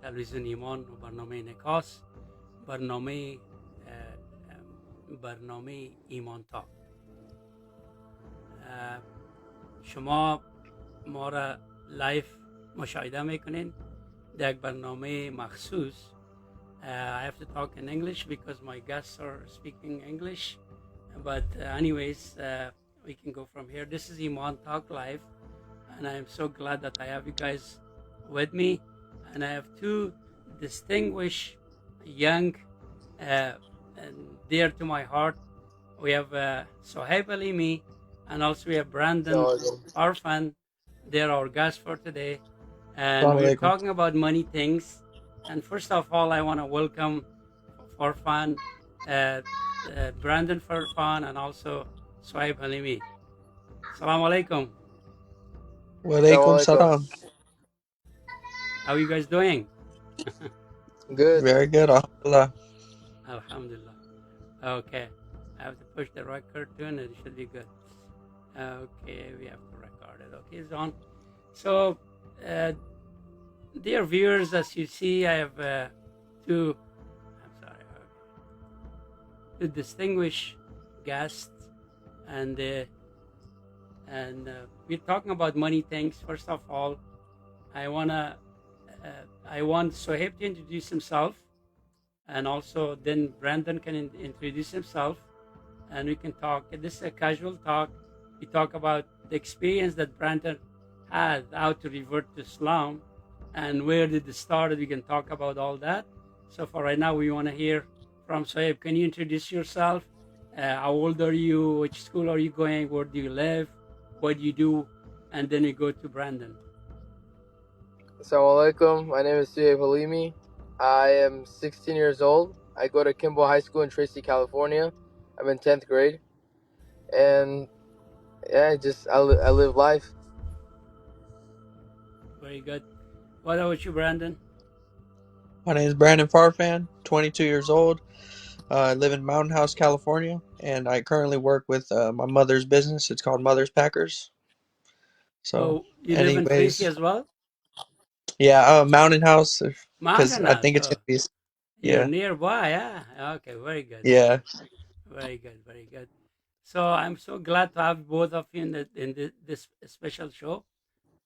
تلویزیون ایمان و برنامه نکاس برنامه برنامه ایمان تا شما ما را لایف مشاهده میکنین در یک برنامه مخصوص. I have to talk in English because my guests are speaking English. But anyways, we can go from here. This is Iman Talk Live, and I am so glad that I have you guys with me. And I have two distinguished, young, and dear to my heart. We have Suhaib Halimi, and also we have Brandon Farfan. They're our guests for today. And we're talking about many things. And first of all, I want to welcome Farfan, Brandon Farfan, and also Suhaib Halimi. Assalamu alaikum. Walaikum salam. How are you guys doing? Good. Very good. Alhamdulillah. Alhamdulillah. Okay. I have to push the record tune. It should be good. Okay, we have to record it. Okay, it's on. So, dear viewers, as you see, I have two distinguished guests, and we're talking about many things. First of all, I want Suhaib to introduce himself, and also then Brandon can introduce himself, and we can talk. This is a casual talk. We talk about the experience that Brandon had, how to revert to Islam, and where did it start. We can talk about all that. So for right now, we want to hear from Suhaib. Can you introduce yourself? How old are you? Which school are you going? Where do you live? What do you do? And then we go to Brandon. Assalamu alaikum. My name is Suhaib Halimi. I am 16 years old. I go to Kimball High School in Tracy, California. I'm in 10th grade. And yeah, I live life. Very good. What about you, Brandon? My name is Brandon Farfan, 22 years old. I live in Mountain House, California, and I currently work with my mother's business. It's called Mother's Packers. So, you live in Tracy as well? Yeah, Mountain House, because Mountain I House. think it's going to be. You're nearby, yeah. Okay, very good. Yeah. Very good, very good. So I'm so glad to have both of you in this special show,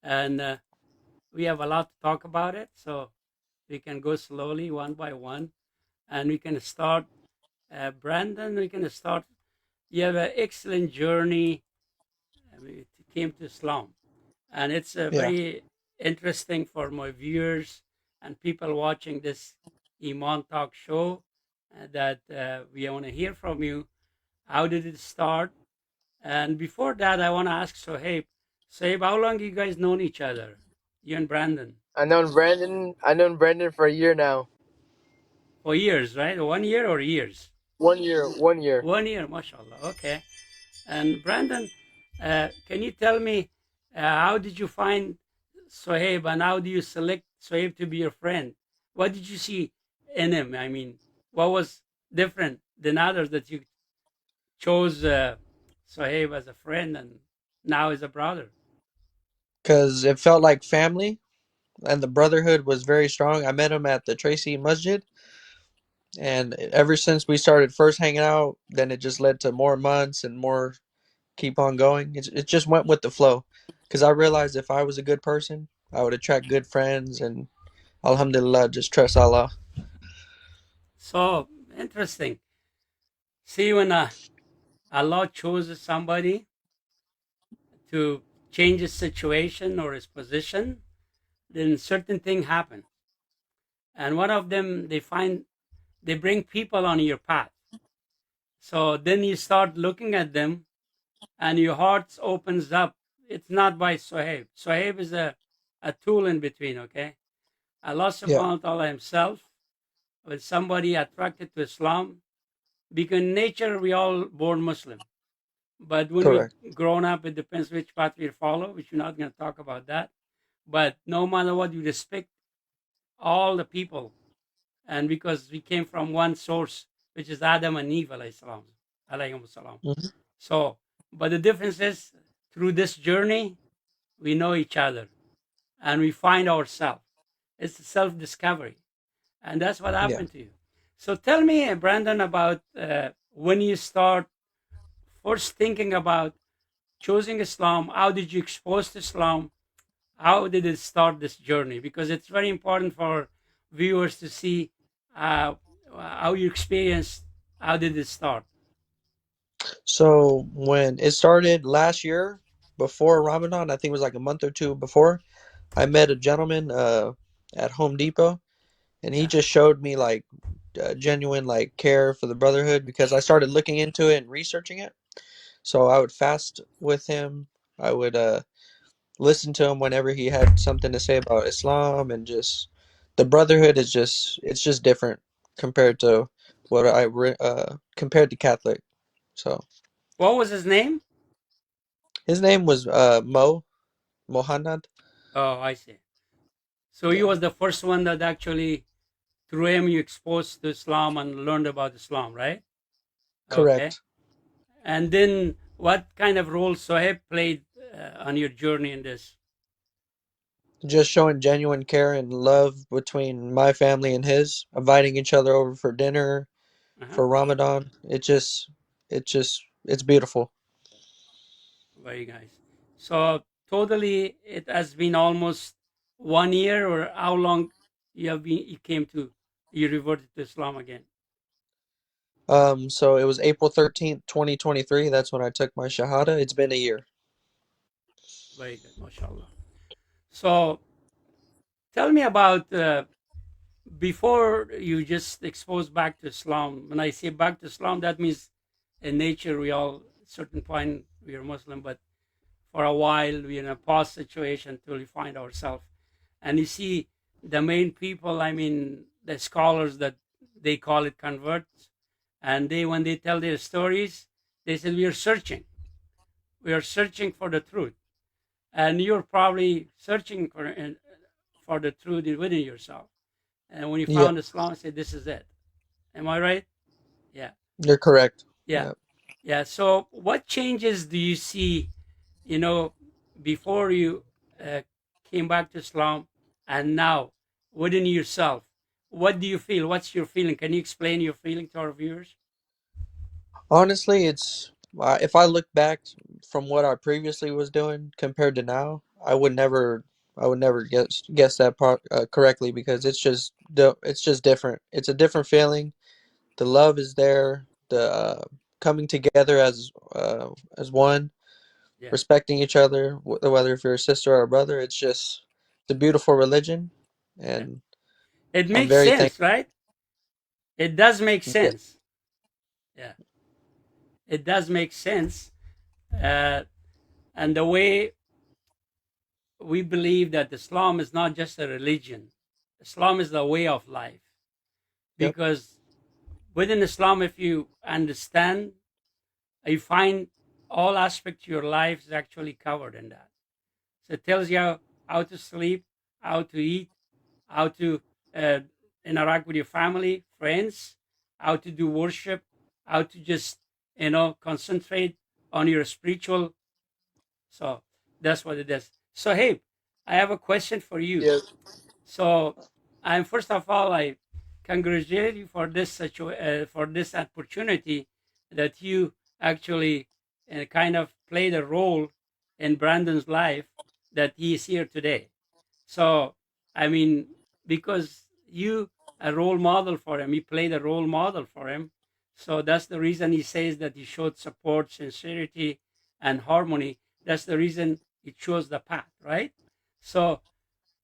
and we have a lot to talk about it. So we can go slowly, one by one, and we can start. Brandon, we can start. You have an excellent journey. It came to Islam, and it's very interesting for my viewers and people watching this Iman Talk show that we want to hear from you. How did it start? And before that, I want to ask Suhaib, how long you guys known each other? You and Brandon? I've known Brandon for a year now. For years, right? 1 year or years? 1 year. 1 year. 1 year, mashallah. Okay. And Brandon, can you tell me how did you find Suhaib, and how do you select Suhaib to be your friend? What did you see in him? I mean, what was different than others that you chose Suhaib as a friend and now as a brother? Because it felt like family, and the brotherhood was very strong. I met him at the Tracy Masjid, and ever since we started first hanging out, then it just led to more months and more keep on going. It just went with the flow, because I realized if I was a good person, I would attract good friends, and alhamdulillah, just trust Allah. So interesting. See, when Allah chooses somebody to change his situation or his position, then certain thing happen. And one of them, they bring people on your path. So then you start looking at them and your heart opens up. It's not by Suhaib. Suhaib is a tool in between, okay? Allah subhanahu wa ta'ala himself, with somebody attracted to Islam, because in nature we all born Muslim. But when we grown up, it depends which path we follow, which we're not going to talk about that. But no matter what, you respect all the people. And because we came from one source, which is Adam and Eve, alayhi salam. So, but the difference is, through this journey, we know each other and we find ourselves. It's self-discovery, and that's what Yeah. happened to you. So tell me, Brandon, about when you start first thinking about choosing Islam. How did you expose to Islam? How did it start this journey? Because it's very important for viewers to see uh, how you experienced. How did it start? So when it started last year, before Ramadan, I think it was like a month or two before, I met a gentleman at Home Depot, and he Yeah. just showed me like genuine like care for the brotherhood because I started looking into it and researching it. So I would fast with him. I would listen to him whenever he had something to say about Islam, and just the brotherhood is just it's just different compared to compared to Catholic. So What was his name? his name was Mohammad. Oh, I see. So he Yeah, was the first one that actually, through him, you exposed to Islam and learned about Islam, right? Okay. correct. And then what kind of role Suhaib played on your journey in this? Just showing genuine care and love between my family and his, inviting each other over for dinner Uh-huh. for Ramadan. It's beautiful. Very nice. So totally, it has been almost 1 year, or how long you came to, you reverted to Islam again? So it was April 13th, 2023. That's when I took my Shahada. It's been a year. Very good, mashallah. So tell me about before you just exposed back to Islam. When I say back to Islam, that means in nature we all at a certain point we are Muslim, but for a while we're in a pause situation till we find ourselves. And you see the main people, I mean the scholars, that they call it converts, and they, when they tell their stories, they said we are searching for the truth, and you're probably searching for the truth within yourself. And when you Yeah, found Islam, say this is it. Am I right? Yeah, you're correct. yeah, Yeah. yeah. So what changes do you see, you know, before you uh, came back to Islam and now within yourself? What do you feel? What's your feeling? Can you explain your feeling to our viewers? Honestly, it's if I look back from what I previously was doing compared to now, I would never guess that part correctly because it's just different. It's a different feeling. The love is there. The coming together as one, Yeah, respecting each other, whether if you're a sister or a brother. It's a beautiful religion, yeah. and It I'm makes very thankful. sense, right? It does make Yeah. sense. Yeah, it does make sense. Uh, and the way we believe that Islam is not just a religion, Islam is the way of life. Yep. Because within Islam, if you understand, you find all aspects of your life is actually covered in that. So it tells you how to sleep, how to eat, how to uh, interact with your family, friends, how to do worship, how to just concentrate on your spiritual. So that's what it is. So hey, I have a question for you. Yes. So I'm first of all, I congratulate you for for this opportunity that you actually kind of played a role in Brandon's life that he is here today. So I mean, because you a role model for him, he played a role model for him. So that's the reason he says that he showed support, sincerity, and harmony. That's the reason he chose the path, right? So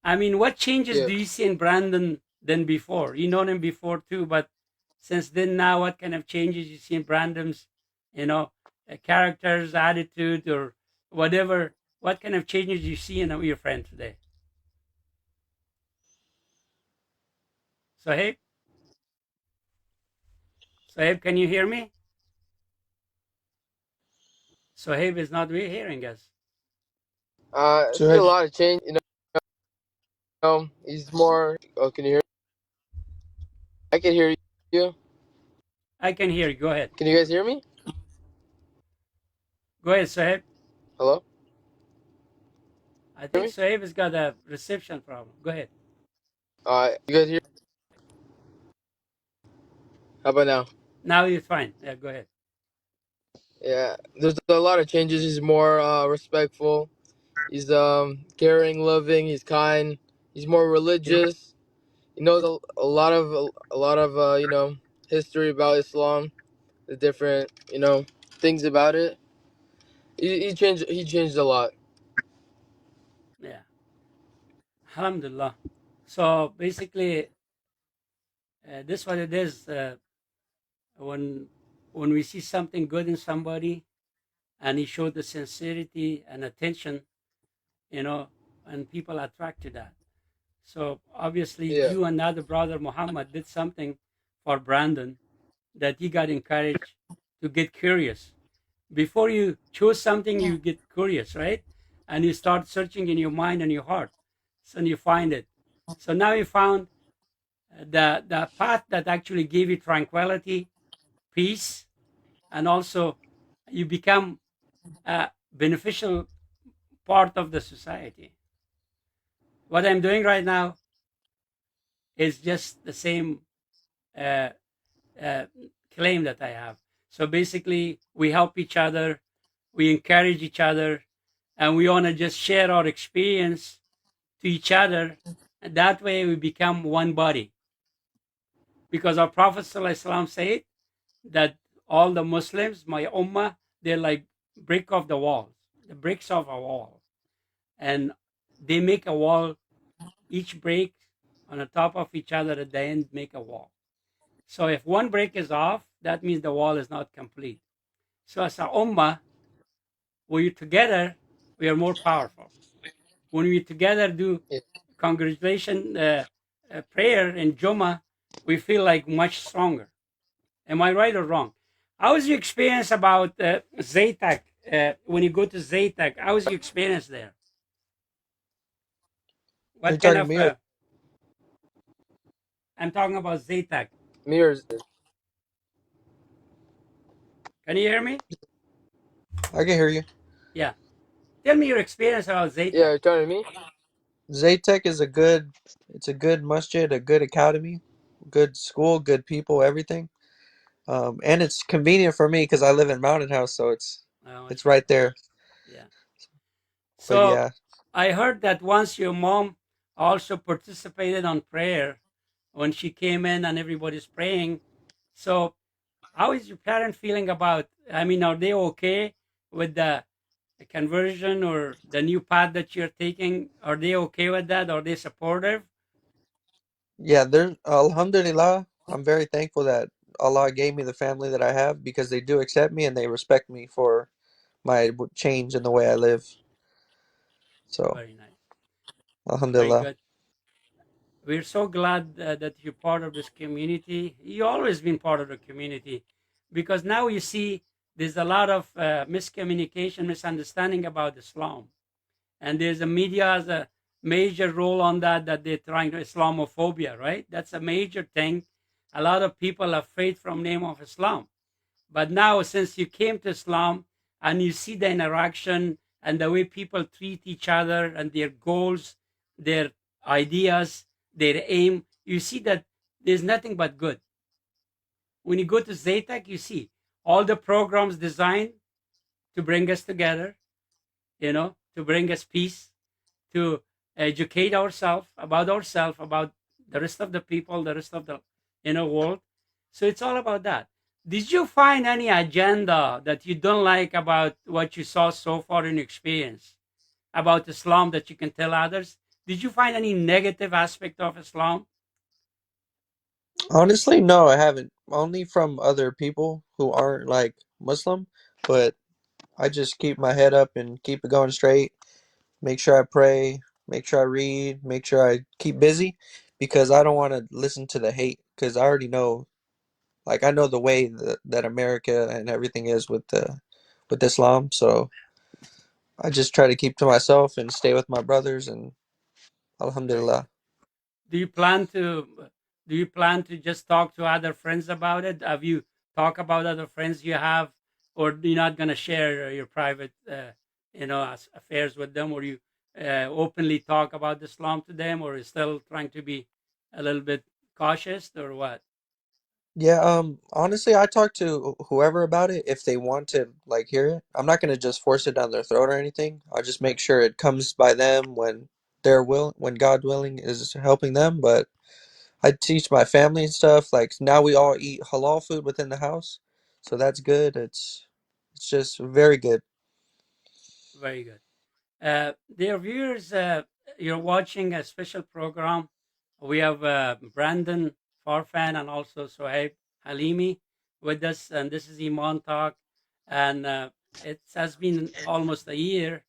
I mean, what changes do Yes. you see in Brandon than before? You know him before too, but since then now, what kind of changes you see in Brandon's, you know, characters, attitude, or whatever? What kind of changes you see in your friend today? Sahib, Sahib, can you hear me? Sahib is not really hearing us. I So see a lot of change. He's more. Oh, can you hear? I can hear you. I can hear you. Go ahead. Can you guys hear me? Go ahead, Sahib. Hello. I Hear think me? Sahib has got a reception problem. Go ahead. You guys hear? How about now? Now you're fine. Yeah, go ahead. Yeah, there's a lot of changes. He's more respectful. He's caring, loving. He's kind. He's more religious. He knows a lot of history about Islam, the different things about it. He changed a lot. Yeah. Alhamdulillah. So basically, this is what it is. When when we see something good in somebody, and he showed the sincerity and attention, you know, and people attract to that. So obviously, Yeah, you and the other brother Muhammad did something for Brandon that he got encouraged to get curious. Before you choose something, you get curious, right? And you start searching in your mind and your heart, so you find it. So now you found the path that actually gave you tranquility, peace, and also you become a beneficial part of the society. What I'm doing right now is just the same uh, uh, claim that I have. So basically, we help each other, we encourage each other, and we want to just share our experience to each other. And that way, we become one body. Because our Prophet ﷺ said that all the Muslims, my ummah, they're like brick of the wall, the bricks of a wall, and they make a wall. Each brick on the top of each other at the end make a wall. So if one brick is off, that means the wall is not complete. So as a ummah, when you together, we are more powerful. When we together do yeah. congratulation prayer in Jummah, we feel like much stronger. Am I right or wrong? How was your experience about Zaytak? When you go to Zaytak, how was your experience there? Are you What kind talking to of, me? Or, I'm talking about Zaytak. Mirrors. Can you hear me? I can hear you. Yeah. Tell me your experience about Yeah, Zaytak. you're talking to me. Zaytech is it's a good masjid, a good academy, good school, good people, everything. And it's convenient for me because I live in Mountain House, so Oh, it's right mashallah. there. Yeah. But So yeah, I heard that once your mom also participated on prayer when she came in and everybody's praying. So how is your parent feeling about? I mean, are they okay with the conversion or the new path that you're taking? Are they okay with that? Are they supportive? yeah, there's Alhamdulillah. I'm very thankful that Allah gave me the family that I have because they do accept me and they respect me for my change in the way I live. So, Very nice. Very Alhamdulillah. good. We're so glad that you're part of this community. You've always been part of the community because now you see there's a lot of miscommunication, misunderstanding about Islam. And there's a media has a major role on that, that they're trying to Islamophobia, right? That's a major thing. A lot of people are afraid from name of Islam. But now, since you came to Islam and you see the interaction and the way people treat each other and their goals, their ideas, their aim, you see that there's nothing but good. When you go to Zaytak, you see all the programs designed to bring us together, to bring us peace, to educate ourselves, about the rest of the people, the rest of the world. So it's all about that. Did you find any agenda that you don't like about what you saw so far in your experience about Islam that you can tell others? Did you find any negative aspect of Islam? Honestly, no, I haven't. Only from other people who aren't like Muslim, but I just keep my head up and keep it going straight. Make sure I pray, make sure I read, make sure I keep busy because I don't want to listen to the hate because I already know, like I know the way that America and everything is with Islam. So I just try to keep to myself and stay with my brothers and Very good. Alhamdulillah. Do you plan to just talk to other friends about it? Have you talk about other friends you have, or you're not gonna share your private, affairs with them, or you openly talk about Islam to them, or you still trying to be? a little bit cautious or what? Yeah, honestly, I talk to whoever about it if they want to like hear it. I'm not gonna just force it down their throat or anything. I'll just make sure it comes by them when when God willing is helping them. But I teach my family and stuff. Like now we all eat halal food within the house, so that's good. It's just very good. Very good. Dear viewers, you're watching a special program. We have Brandon, Farfan, and also Suhaib Halimi with us, and this is Iman Talk. And it has been almost a year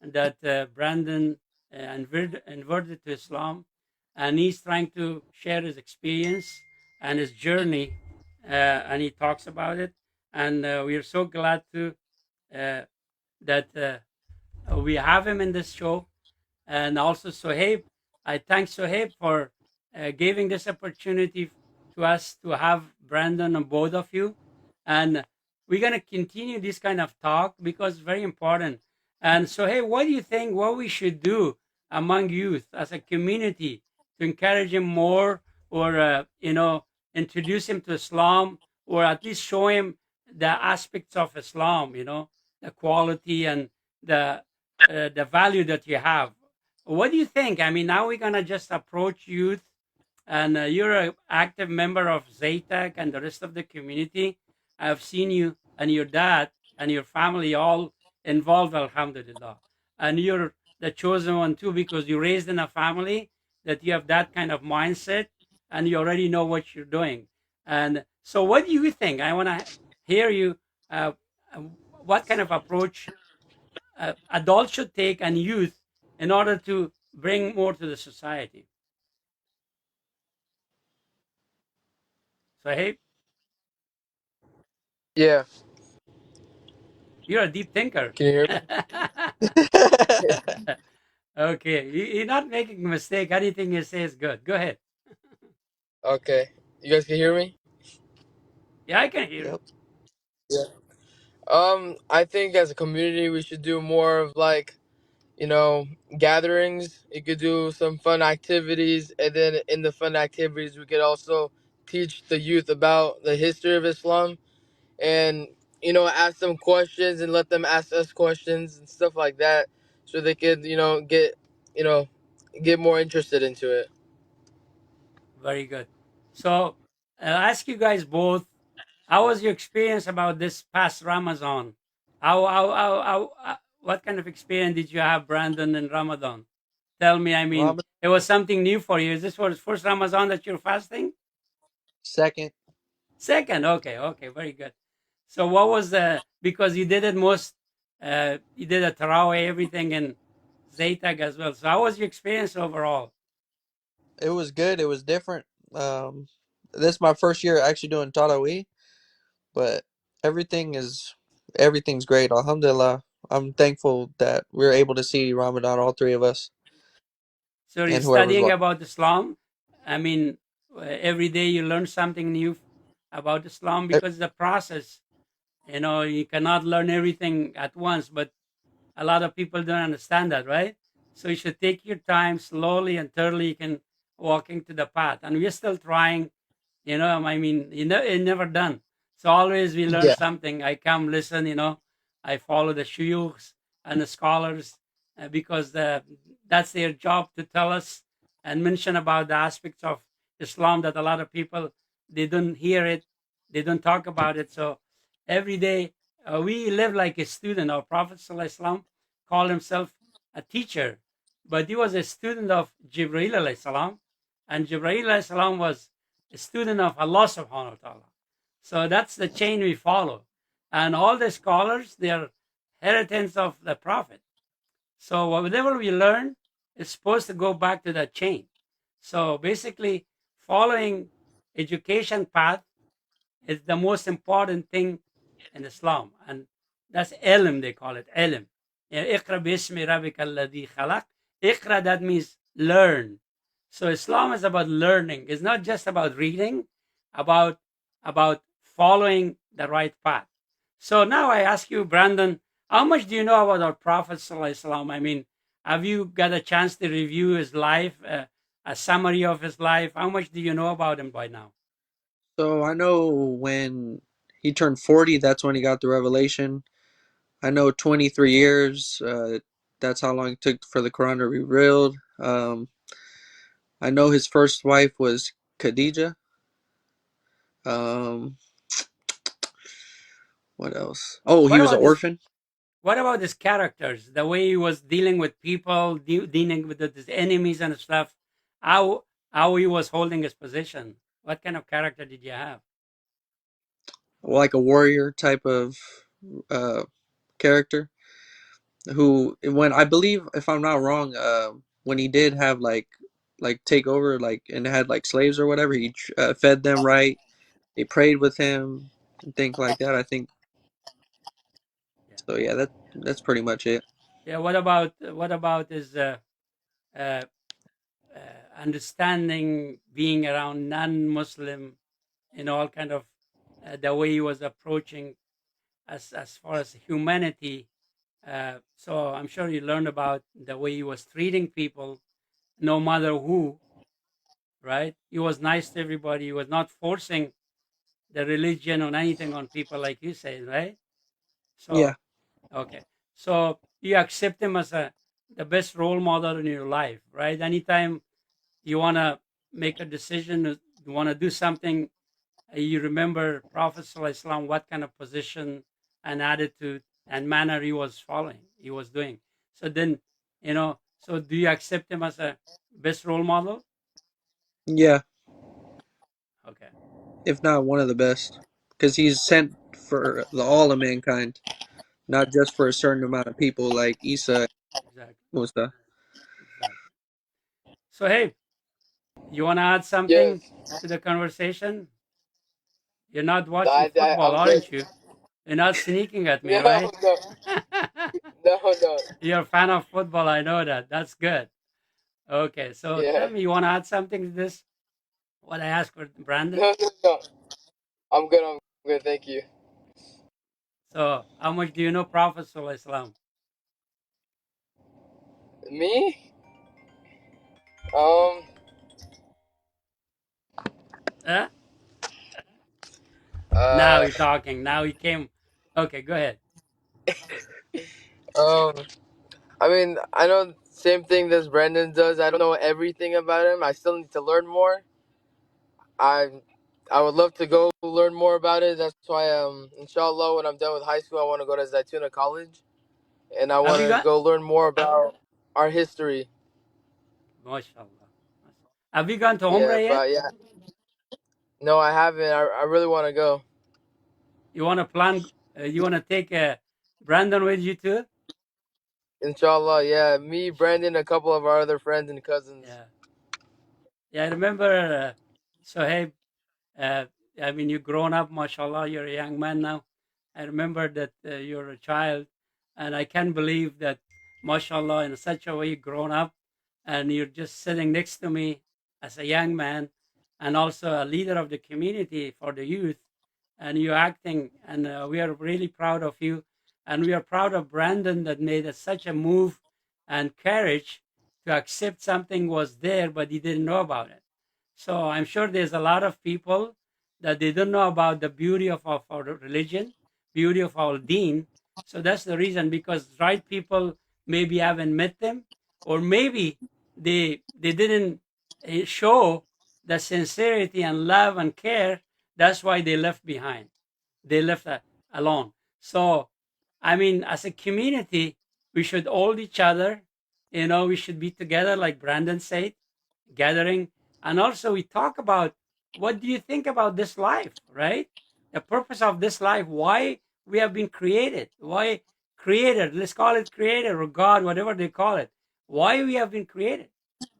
that Brandon converted to Islam, and he's trying to share his experience and his journey, and he talks about it. And we are so glad to uh, that we have him in this show, and also Suhaib. I thank Suhaib for giving this opportunity to us to have Brandon and both of you. And we're going to continue this kind of talk because it's very important. And Suhaib, what do you think what we should do among youth as a community to encourage him more or, introduce him to Islam or at least show him the aspects of Islam, the quality and the the value that you have. What do you think? I mean, now we're gonna just approach youth, and you're an active member of Zaytag and the rest of the community. I've seen you and your dad and your family all involved, Alhamdulillah. And you're the chosen one too because you raised in a family that you have that kind of mindset and you already know what you're doing. And so, what do you think? I want to hear you. Uh, uh, what kind of approach adults should take and youth in order to bring more to the society? So, hey, Yeah, you're a deep thinker. can you hear me? Okay, you're not making a mistake. Anything you say is good. Go ahead. Okay, you guys can hear me? Yeah, I can hear you. Yep. Yeah. I think as a community we should do more of like, you know, gatherings. You could do some fun activities, and then in the fun activities we could also teach the youth about the history of Islam, and ask them questions and let them ask us questions and stuff like that, so they could you know get more interested into it. Very good. So, I'll ask you guys both. How was your experience about this past Ramadan? What kind of experience did you have, Brandon, in Ramadan? Tell me. I mean, Ramen it was something new for you. Is this was first Ramadan that you're fasting? second. Second, okay, okay, very good. So what was the because you did it most you did a tarawih everything in Zaytag as well. So how was your experience overall? It was good. It was different. This is my first year actually doing Taraweeh, but everything is everything's great. Alhamdulillah. I'm thankful that we're able to see Ramadan, all three of us, So you're and whoever's studying watching. about Islam. I mean, every day you learn something new about Islam because the process. You cannot learn everything at once, but a lot of people don't understand that, right? So you should take your time slowly and thoroughly. You can walk into the path, and we're still trying. I mean, it's never done. So always we learn Yeah, something. I come listen. I follow the shuyukhs and the scholars because that's their job to tell us and mention about the aspects of Islam that a lot of people they don't hear it, they don't talk about it. So every day we live like a student. Our Prophet ﷺ called himself a teacher, but he was a student of Jibreel alayhi salam, and Jibreel alayhi salam was a student of Allah subhanahu wa ta'ala. So that's the chain we follow. And all the scholars, they are inheritance of the Prophet. So whatever we learn is supposed to go back to that chain. So basically, following education path is the most important thing in Islam. And that's ilm, they call it ilm. Iqra bismi rabbika alladhi khalaq. Iqra, that means learn. So Islam is about learning. It's not just about reading, about about following the right path. So now I ask you, Brandon, how much do you know about our Prophet Sallallahu Alaihi Wasallam? I mean, have you got a chance to review his life? a summary of his life? How much do you know about him by now? So I know when he turned 40, that's when he got the revelation. I know 23 years. That's how long it took for the Quran to be revealed. I know his first wife was Khadija. Um, what else? Oh, he What was an about this? orphan. What about his characters? The way he was dealing with people, dealing with his enemies and stuff. How how he was holding his position? What kind of character did you have? Like a warrior type of uh, character. Who, when I believe, if I'm not wrong, when he did have like take over, like, and had like slaves or whatever, he fed them right. They prayed with him and things like that. I think Yeah, so. Yeah, yeah, that's pretty much it. yeah. What about his uh, understanding being around non-Muslim, all kind of the way he was approaching as far as humanity. So I'm sure you learned about the way he was treating people, no matter who. Right? He was nice to everybody. He was not forcing the religion or anything on people, like you said, right? Yeah, So okay, so you accept him as the best role model in your life, right? Anytime you want to make a decision, you want to do something, you remember Prophet ﷺ, what kind of position and attitude and manner he was following, he was doing. So then, so do you accept him as a best role model? yeah. Okay, If not one of the best, because he's sent for the all of mankind, not just for a certain amount of people like Isa and exactly, Musa. exactly. So hey, you want to add Yes. something to the conversation? You're not watching football, I'm good. aren't you? You're not sneaking at me, No, right? no, no, no. You're a fan of football, I know that. That's good. Okay, so Yeah. tell me, you want to add something to this? What I asked for Brandon? No, no, no. I'm good. I'm good. Thank you. So, how much do you know Prophet Sallallahu Alaihi Wasallam? Me? Um. Huh? Now Uh. you're talking. Now he came. Okay, go ahead. Um. I mean, I know same thing as Brandon does. I don't know everything about him. I still need to learn more. I I would love to go learn more about it. That's why inshallah when I'm done with high school I want to go to Zaytuna College and I Have want you to got? go learn more about our history. MashaAllah. Have you gone to Yeah, Umrah yet? but yeah. No, I haven't. I really want to go. You want to plan? You want to take Brandon with you too? Inshallah, yeah. Me, Inshallah. Brandon, a couple of our other friends and cousins. Yeah. Yeah, I remember Suhaib. Uh, I mean, you've grown up, mashallah, you're a young man now. I remember that you're a child, and I can't believe that, mashallah, in such a way you've grown up, and you're just sitting next to me as a young man, and also a leader of the community for the youth, and you're acting, and we are really proud of you, and we are proud of Brandon that made such a move and courage to accept something was there, but he didn't know about it. So I'm sure there's a lot of people that they don't know about the beauty of our religion, beauty of our deen. So that's the reason, because right people maybe haven't met them, or maybe they didn't show the sincerity and love and care. That's why they left behind. They left alone. So, I mean, as a community, we should hold each other. We should be together, like Brandon said, gathering. And also, we talk about what do you think about this life, right? The purpose of this life, why we have been created, why created, let's call it creator or God, whatever they call it, why we have been created.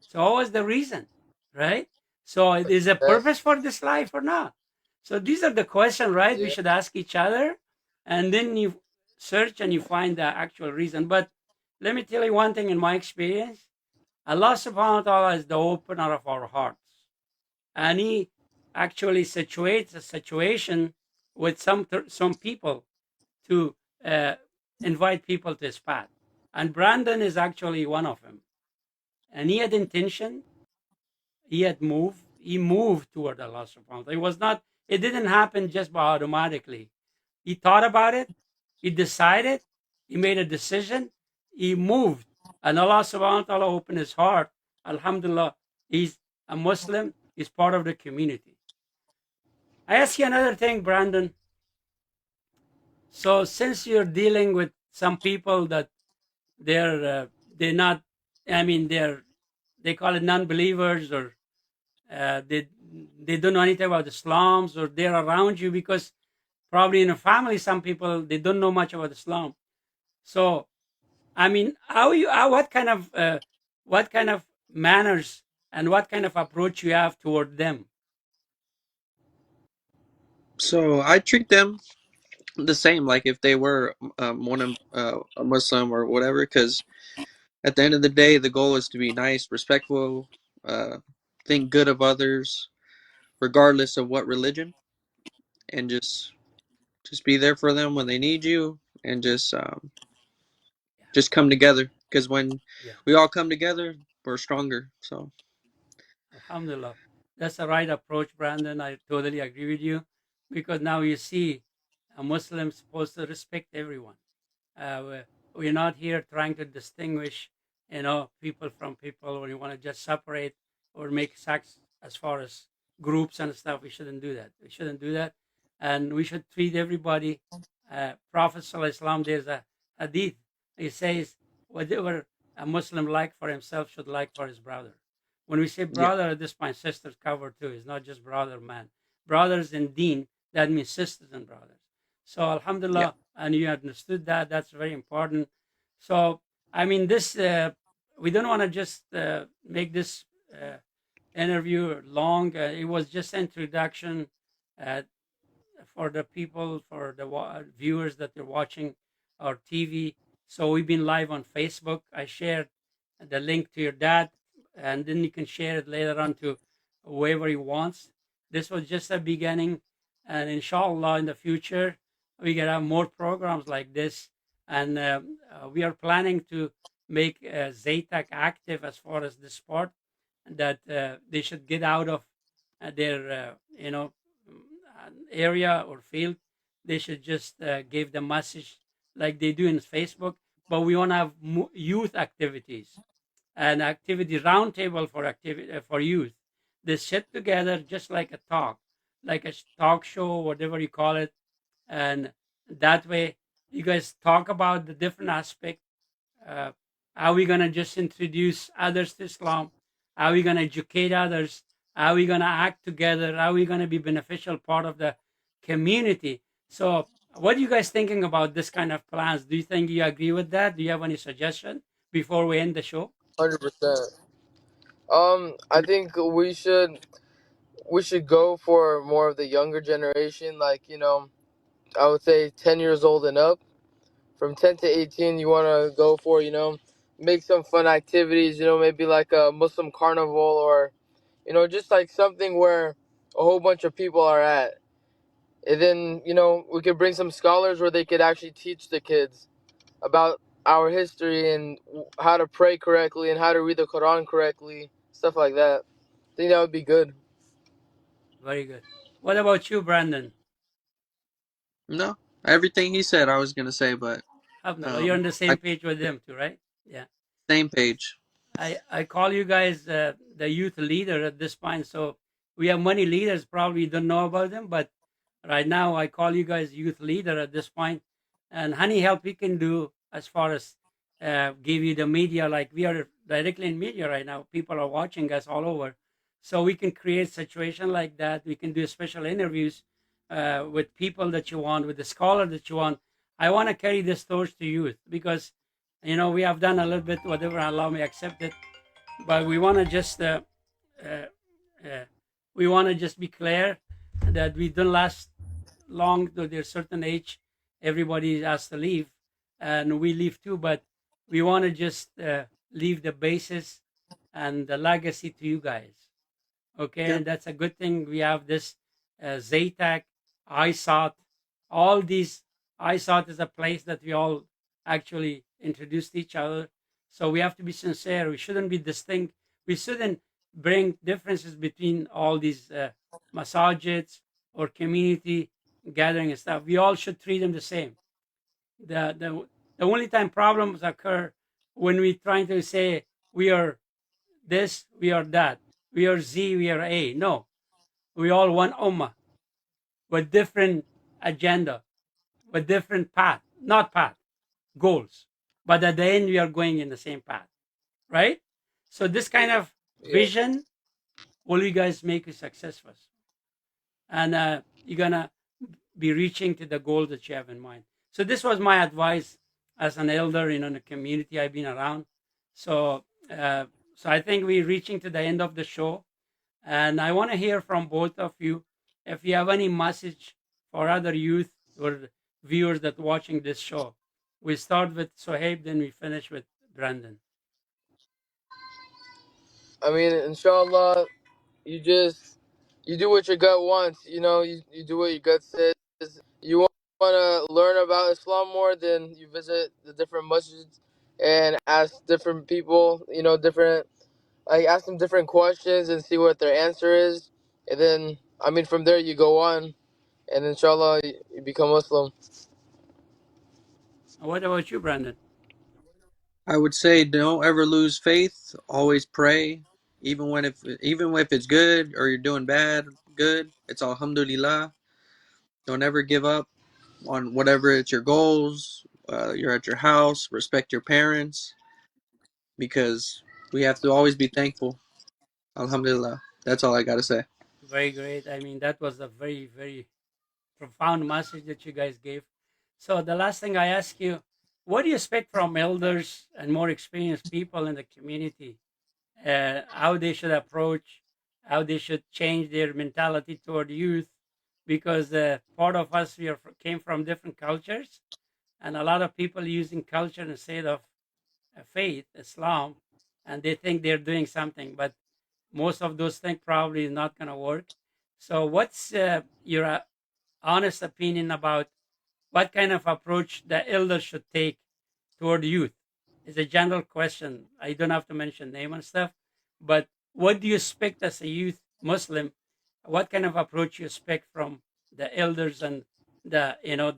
So, what was the reason, right? So, it is a purpose Yes. for this life or not? So, these are the questions, right? We Yeah. should ask each other, and then you search and you find the actual reason. But let me tell you one thing in my experience. Allah subhanahu wa ta'ala is the opener of our hearts. And He actually situates a situation with some people to uh, invite people to His path. And Brandon is actually one of them. And he had intention, he had moved. He moved toward Allah subhanahu wa ta'ala. It was not, it didn't happen just by automatically. He thought about it, he decided, he made a decision, he moved. And Allah subhanahu wa ta'ala opened his heart. Alhamdulillah, he's a Muslim, he's part of the community. I ask you another thing, Brandon. So since you're dealing with some people that they're not, I mean, they call it non-believers, or they don't know anything about Islam, or they're around you because probably in a family some people they don't know much about Islam. So I mean, what kind of manners and what kind of approach you have toward them? So I treat them the same, like if they were one of a Muslim or whatever, because at the end of the day, the goal is to be nice, respectful, uh, think good of others, regardless of what religion, and just be there for them when they need you, and Yeah, just come together. Because when yeah. we all come together, we're stronger. So Alhamdulillah. That's the right approach, Brandon. I totally agree with you because now you see a Muslim supposed to respect everyone. We're not here trying to distinguish, people from people, or you want to just separate or make sex as far as groups and stuff. We shouldn't do that. We shouldn't do that. And we should treat everybody. Prophet Sallallahu Alaihi Wasallam, there's a hadith. He says, whatever a Muslim like for himself should like for his brother. When we say yeah, brother, at this point, sisters covered too. It's not just brother, man. Brothers in deen, that means sisters and brothers. So, yeah, Alhamdulillah, and you understood that. That's very important. So, I mean, this, we don't want to just make this interview long. It was just introduction uh, for the people, for the viewers that are watching our TV. So we've been live on Facebook. I shared the link to your dad, and then you can share it later on to whoever he wants. This was just a beginning, and inshallah, in the future, we can have more programs like this. And we are planning to make Zaytak active as far as the sport, that they should get out of their area or field. They should just give the message like they do in Facebook. But we want to have youth activities, an activity roundtable for activity for youth. They sit together just like a talk, like a talk show, whatever you call it, and that way you guys talk about the different aspect. uh, are we going to just introduce others to Islam? Are we going to educate others? Are we going to act together? Are we going to be beneficial part of the community? So, what are you guys thinking about this kind of plans? Do you think you agree with that? Do you have any suggestion before we end the show? 100%. I think we should go for more of the younger generation, like I would say 10 years old and up. From 10 to 18, you want to go for make some fun activities. Maybe like a Muslim carnival, or just like something where a whole bunch of people are at. And then we could bring some scholars where they could actually teach the kids about our history and how to pray correctly and how to read the Quran correctly, stuff like that. I think that would be good. Very good. What about you, Brandon? no, everything he said I was gonna say, but Alhamdulillah, you're on the I same page with them too, right? Yeah. same page. I call you guys the youth leader at this point. So we have many leaders, probably don't know about them, but right now I call you guys youth leader at this point. And any help we can do as far as give you the media, like we are directly in media right now. People are watching us all over, so we can create situation like that. We can do special interviews with people that you want, with the scholar that you want. I want to carry this torch to youth because we have done a little bit whatever Allah may accept it, but uh, uh, we want to just be clear that we don't last long to their certain age. Everybody has to leave, and we leave too. But we want to just leave the basis and the legacy to you guys. Okay, Yeah, and that's a good thing. We have this Zaytak, ISOT, all these. ISOT is a place that we all actually introduced each other. So we have to be sincere. We shouldn't be distinct. We shouldn't bring differences between all these masajids or community gathering and stuff. We all should treat them the same. The only time problems occur when we trying to say we are this, we are that, we are Z, we are A. No, we all one ummah with different agenda, with different path, not path, goals. But at the end, we are going in the same path, right? So this kind of Yeah. vision will you guys make you successful, and you're gonna be reaching to the goal that you have in mind. So this was my advice as an elder in the community I've been around. So uh, so I think we're reaching to the end of the show, and I want to hear from both of you if you have any message for other youth or viewers that watching this show. We start with Suhaib, then we finish with Brandon. I mean, inshallah, you just you do what your gut wants. You do what your gut says. You want to learn about Islam more, then you visit the different masjids and ask different people. Different like ask them different questions and see what their answer is, and then I mean from there you go on, and inshallah you become Muslim. What about you, Brandon? I would say don't ever lose faith. Always pray, even if it's good or you're doing bad, good. It's alhamdulillah. Don't ever give up on whatever it's your goals. You're at your house. Respect your parents because we have to always be thankful. Alhamdulillah. That's all I gotta say. Very great. I mean, that was a very, very profound message that you guys gave. So the last thing I ask you, what do you expect from elders and more experienced people in the community? How they should approach, how they should change their mentality toward youth, because part of us came from different cultures, and a lot of people using culture instead of faith, Islam, and they think they're doing something, but most of those things probably is not going to work. So, what's your honest opinion about what kind of approach the elders should take toward youth? It's a general question. I don't have to mention name and stuff, but what do you expect as a youth Muslim? What kind of approach you expect from the elders and the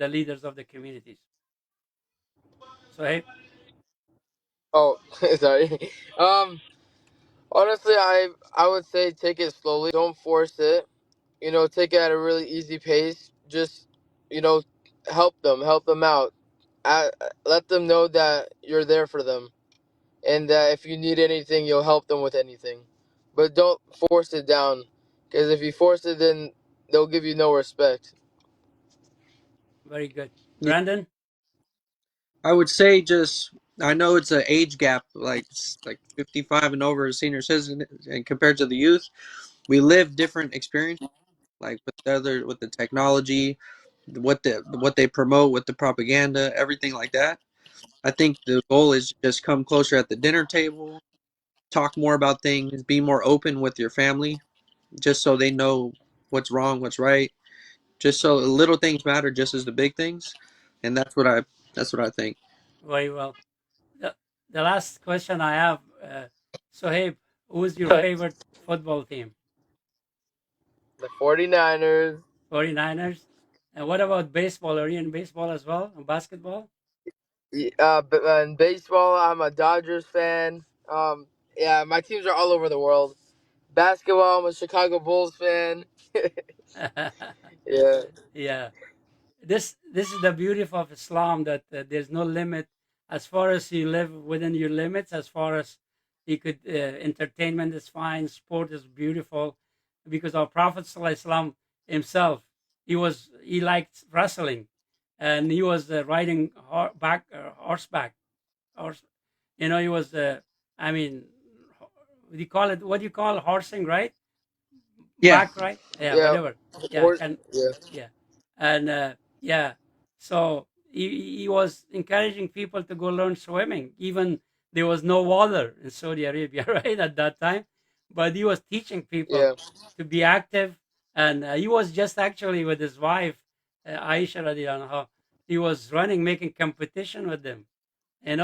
leaders of the communities? So hey, Oh, sorry. Honestly, I would say take it slowly. Don't force it. Take it at a really easy pace. Just you know, help them out. I, let them know that you're there for them, and that if you need anything, you'll help them with anything. But don't force it down, because if you force it, then they'll give you no respect. very good, Yeah, Brandon. I would say just I know it's an age gap, like it's like 55 and over as senior citizen, and compared to the youth, we live different experiences. Like with the technology, what they promote with the propaganda, everything like that. I think the goal is just come closer at the dinner table, talk more about things, be more open with your family, just so they know what's wrong, what's right. Just so little things matter just as the big things, and that's what I think. Very well. The, the last question I have, Sohaib, who's your favorite football team? The 49ers. 49ers? And what about baseball? Are you in baseball as well? And basketball? In baseball, I'm a Dodgers fan. Yeah, my teams are all over the world. Basketball, I'm a Chicago Bulls fan. Yeah, Yeah. This is the beauty of Islam, that there's no limit as far as you live within your limits. As far as you could, entertainment is fine, sport is beautiful, because our Prophet Islam himself, he liked wrestling, and he was riding horseback, horse. He was. I mean, what do you call horsing, right? Yeah, Back, right? Yeah, yeah, whatever. Yeah, horse. can Yeah, yeah, and yeah. So he was encouraging people to go learn swimming. Even there was no water in Saudi Arabia, right, at that time, but he was teaching people yeah. to be active, and he was just actually with his wife, Aisha radiallahu anha. He was running, making competition with them.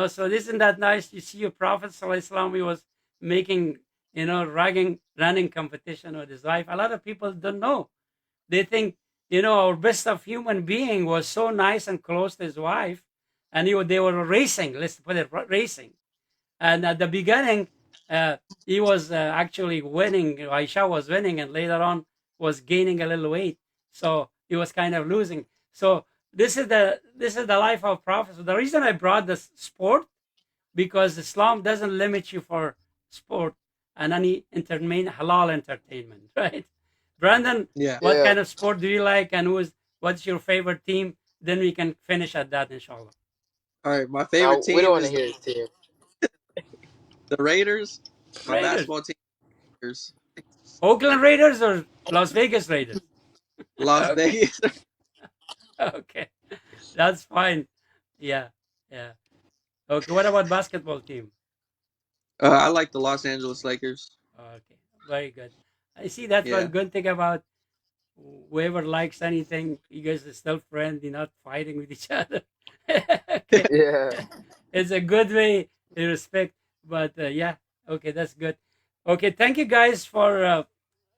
So isn't that nice? You see, your Prophet sallallahu alaihi wasallam, he was making running competition with his wife. A lot of people don't know. They think, our best of human being was so nice and close to his wife, and they were racing. Let's put it racing. And at the beginning, he was actually winning. Aisha was winning, and later on was gaining a little weight. So he was kind of losing. So this is the life of Prophet. So the reason I brought this sport, because Islam doesn't limit you for sport and any halal entertainment, right? Brandon, Yeah. what Yeah. kind of sport do you like, and what's your favorite team? Then we can finish at that, inshallah. All right. My Now favorite we don't team want to is hear his team. the Raiders. My Raiders, basketball team is Oakland Raiders or Las Vegas Raiders? Las Okay, Vegas. okay, that's fine. Yeah, yeah. Okay, what about basketball team? I like the Los Angeles Lakers. Okay, very good. I see that's one Yeah. good thing about whoever likes anything, you guys are still friends, you're not fighting with each other. Okay. Yeah. It's a good way to respect, but yeah, okay, that's good. Okay, thank you guys for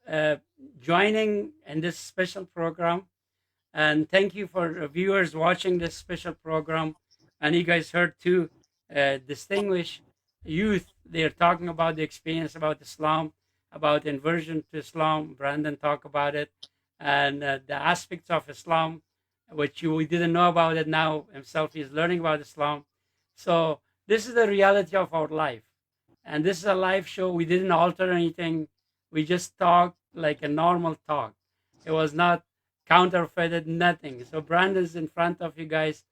uh, joining in this special program. And thank you for viewers watching this special program. And you guys heard two distinguished youth. They're talking about the experience about Islam, about inversion to Islam. Brandon talked about it, and the aspects of Islam, which we didn't know about it. Now himself is learning about Islam. So this is the reality of our life, and this is a live show. We didn't alter anything. We just talked like a normal talk. It was not counterfeited, nothing. So Brandon's in front of you guys.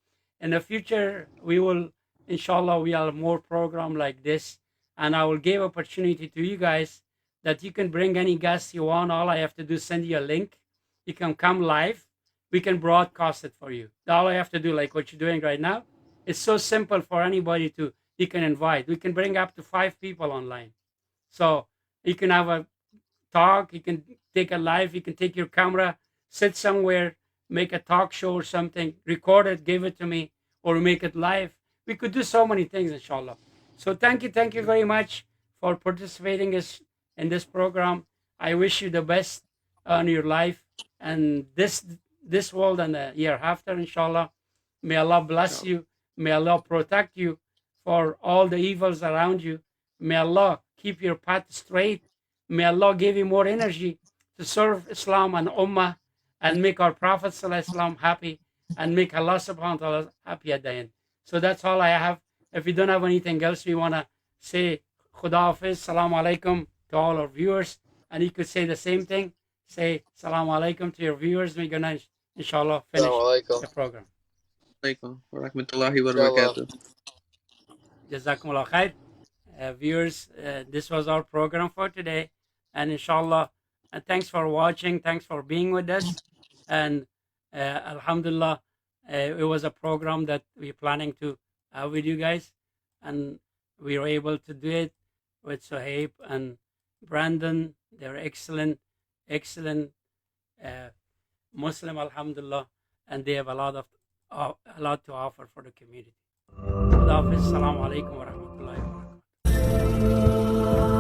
In the future, we will, inshallah, we have more program like this, and I will give opportunity to you guys that you can bring any guests you want. All I have to do is send you a link. You can come live. We can broadcast it for you. All I have to do, like what you're doing right now, it's so simple for anybody to. You can invite. We can bring up to 5 people online. So you can have a talk, you can take a live, you can take your camera, sit somewhere, make a talk show or something, record it, give it to me, or make it live. We could do so many things, inshallah. So thank you very much for participating in this program. I wish you the best on your life and this world and the year after, inshallah. May Allah bless you. May Allah protect you for all the evils around you. May Allah keep your path straight. May Allah give you more energy to serve Islam and Ummah and make our Prophet ﷺ happy and make Allah subhanahu wa ta'ala happy at the end. So that's all I have. If we don't have anything else, we want to say Khuda Hafiz, Salaam Alaikum to all our viewers. And you could say the same thing. Say Salaam Alaikum to your viewers. We're going to, inshallah, finish Assalamualaikum. the program. Alaikum wa rahmatullahi wa Inshallah. barakatuh. Jazakumullah khair. Viewers, this was our program for today. And inshallah, thanks for watching. Thanks for being with us. And alhamdulillah, it was a program that we're planning to have with you guys. And we were able to do it with Suhaib and Brandon. They're excellent Muslim, alhamdulillah. And they have a lot to offer for the community. Khuda Hafiz. Assalamu alaikum wa rahmatullahi wa barakatuh.